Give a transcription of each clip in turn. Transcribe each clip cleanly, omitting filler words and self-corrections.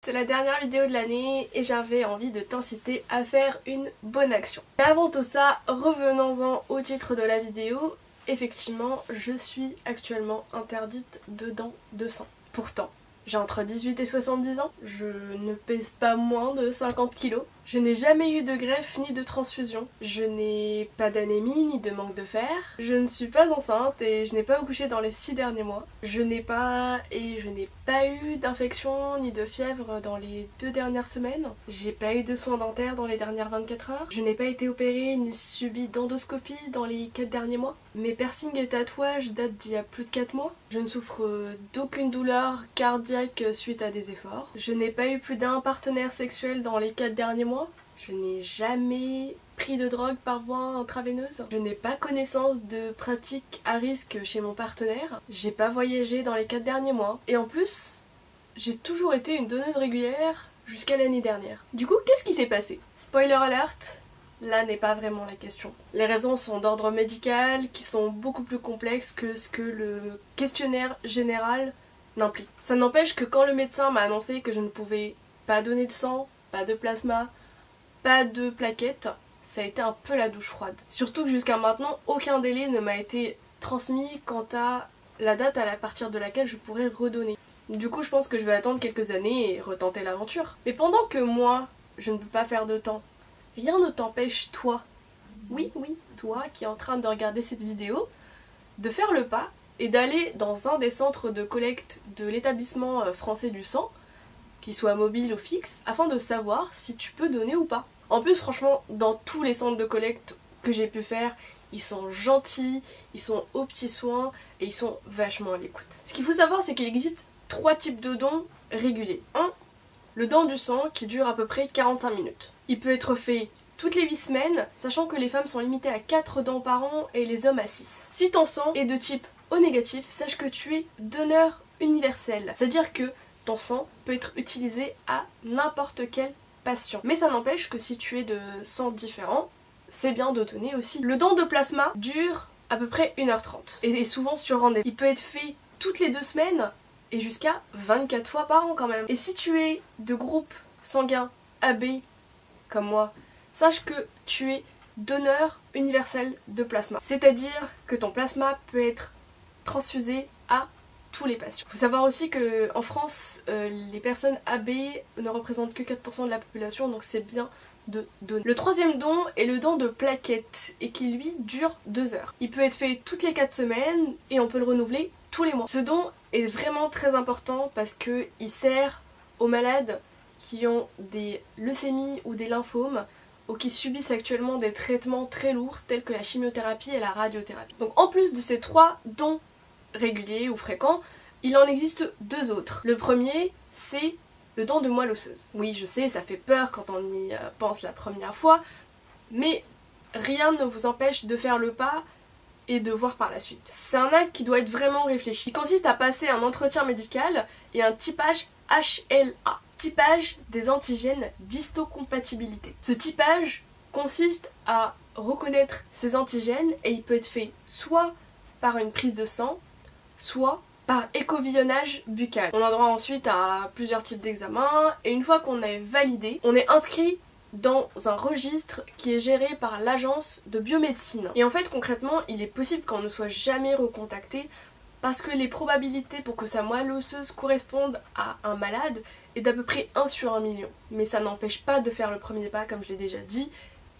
c'est la dernière vidéo de l'année et j'avais envie de t'inciter à faire une bonne action. Mais avant tout ça, revenons-en au titre de la vidéo. Effectivement, je suis actuellement interdite de dents de sang. Pourtant, j'ai entre 18 et 70 ans, je ne pèse pas moins de 50 kilos, je n'ai jamais eu de greffe ni de transfusion, je n'ai pas d'anémie ni de manque de fer, je ne suis pas enceinte et je n'ai pas accouché dans les 6 derniers mois, je n'ai pas eu d'infection ni de fièvre dans les 2 dernières semaines, j'ai pas eu de soins dentaires dans les dernières 24 heures, je n'ai pas été opérée ni subi d'endoscopie dans les 4 derniers mois, mes piercings et tatouages datent d'il y a plus de 4 mois, je ne souffre d'aucune douleur cardiaque suite à des efforts, je n'ai pas eu plus d'un partenaire sexuel dans les 4 derniers mois, je n'ai jamais pris de drogue par voie intraveineuse, je n'ai pas connaissance de pratiques à risque chez mon partenaire, j'ai pas voyagé dans les 4 derniers mois, et en plus, j'ai toujours été une donneuse régulière jusqu'à l'année dernière. Du coup, qu'est-ce qui s'est passé? Spoiler alert, là n'est pas vraiment la question. Les raisons sont d'ordre médical, qui sont beaucoup plus complexes que ce que le questionnaire général n'implique. Ça n'empêche que quand le médecin m'a annoncé que je ne pouvais pas donner de sang, pas de plasma, pas de plaquettes, ça a été un peu la douche froide. Surtout que jusqu'à maintenant, aucun délai ne m'a été transmis quant à la date à partir de laquelle je pourrais redonner. Du coup, je pense que je vais attendre quelques années et retenter l'aventure. Mais pendant que moi, je ne peux pas faire de temps, rien ne t'empêche, toi, oui, toi qui es en train de regarder cette vidéo, de faire le pas et d'aller dans un des centres de collecte de l'établissement français du sang, qu'il soit mobile ou fixe, afin de savoir si tu peux donner ou pas. En plus, franchement, dans tous les centres de collecte que j'ai pu faire, ils sont gentils, ils sont aux petits soins et ils sont vachement à l'écoute. Ce qu'il faut savoir, c'est qu'il existe 3 types de dons réguliers. 1. Le don du sang qui dure à peu près 45 minutes. Il peut être fait toutes les 8 semaines, sachant que les femmes sont limitées à 4 dons par an et les hommes à 6. Si ton sang est de type O négatif, sache que tu es donneur universel. C'est-à-dire que ton sang peut être utilisé à n'importe quel patient. Mais ça n'empêche que si tu es de sang différent, c'est bien de donner aussi. Le don de plasma dure à peu près 1h30 et est souvent sur rendez-vous. Il peut être fait toutes les 2 semaines et jusqu'à 24 fois par an quand même. Et si tu es de groupe sanguin AB comme moi, sache que tu es donneur universel de plasma. C'est-à-dire que ton plasma peut être transfusé à tous les patients. Il faut savoir aussi qu'en France, les personnes AB ne représentent que 4% de la population, donc c'est bien de donner. Le 3e don est le don de plaquettes et qui lui dure 2 heures. Il peut être fait toutes les 4 semaines et on peut le renouveler tous les mois. Ce don est vraiment très important parce qu'il sert aux malades qui ont des leucémies ou des lymphomes ou qui subissent actuellement des traitements très lourds tels que la chimiothérapie et la radiothérapie. Donc en plus de ces 3 dons réguliers ou fréquents, il en existe 2 autres. Le premier, c'est le don de moelle osseuse. Oui, je sais, ça fait peur quand on y pense la première fois, mais rien ne vous empêche de faire le pas et de voir par la suite. C'est un acte qui doit être vraiment réfléchi. Il consiste à passer un entretien médical et un typage HLA. Typage des antigènes d'histocompatibilité. Ce typage consiste à reconnaître ces antigènes et il peut être fait soit par une prise de sang, soit par échantillonnage buccal. On a droit ensuite à plusieurs types d'examens et une fois qu'on est validé, on est inscrit dans un registre qui est géré par l'agence de biomédecine. Et en fait, concrètement, il est possible qu'on ne soit jamais recontacté parce que les probabilités pour que sa moelle osseuse corresponde à un malade est d'à peu près 1 sur 1 million. Mais ça n'empêche pas de faire le premier pas, comme je l'ai déjà dit,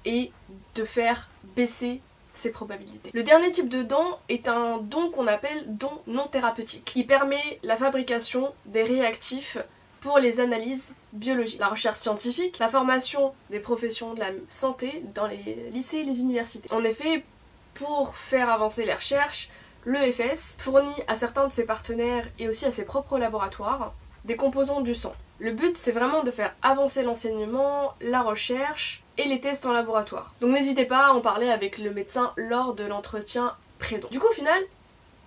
et de faire baisser ses probabilités. Le dernier type de don est un don qu'on appelle don non thérapeutique. Il permet la fabrication des réactifs pour les analyses biologiques, la recherche scientifique, la formation des professions de la santé dans les lycées et les universités. En effet, pour faire avancer les recherches, l'EFS fournit à certains de ses partenaires et aussi à ses propres laboratoires des composants du sang. Le but, c'est vraiment de faire avancer l'enseignement, la recherche et les tests en laboratoire. Donc n'hésitez pas à en parler avec le médecin lors de l'entretien pré-don. Du coup, au final,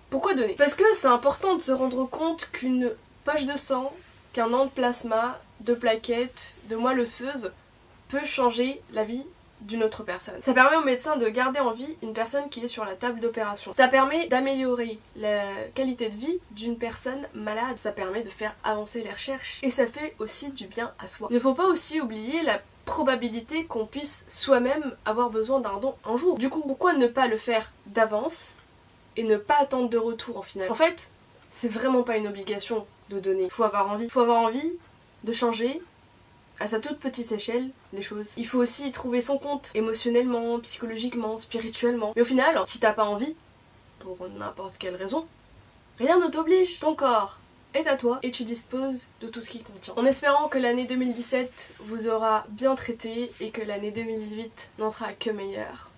pourquoi donner? Parce que c'est important de se rendre compte qu'une poche de sang, qu'un an de plasma, de plaquettes, de moelle osseuse peut changer la vie d'une autre personne. Ça permet au médecin de garder en vie une personne qui est sur la table d'opération. Ça permet d'améliorer la qualité de vie d'une personne malade. Ça permet de faire avancer les recherches. Et ça fait aussi du bien à soi. Il ne faut pas aussi oublier la probabilité qu'on puisse soi-même avoir besoin d'un don un jour. Du coup, pourquoi ne pas le faire d'avance et ne pas attendre de retour en final? En fait, c'est vraiment pas une obligation de donner. Faut avoir envie. Faut avoir envie de changer à sa toute petite échelle les choses. Il faut aussi trouver son compte émotionnellement, psychologiquement, spirituellement. Mais au final, si t'as pas envie, pour n'importe quelle raison, rien ne t'oblige. Ton corps est à toi et tu disposes de tout ce qu'il contient. En espérant que l'année 2017 vous aura bien traité et que l'année 2018 n'en sera que meilleure.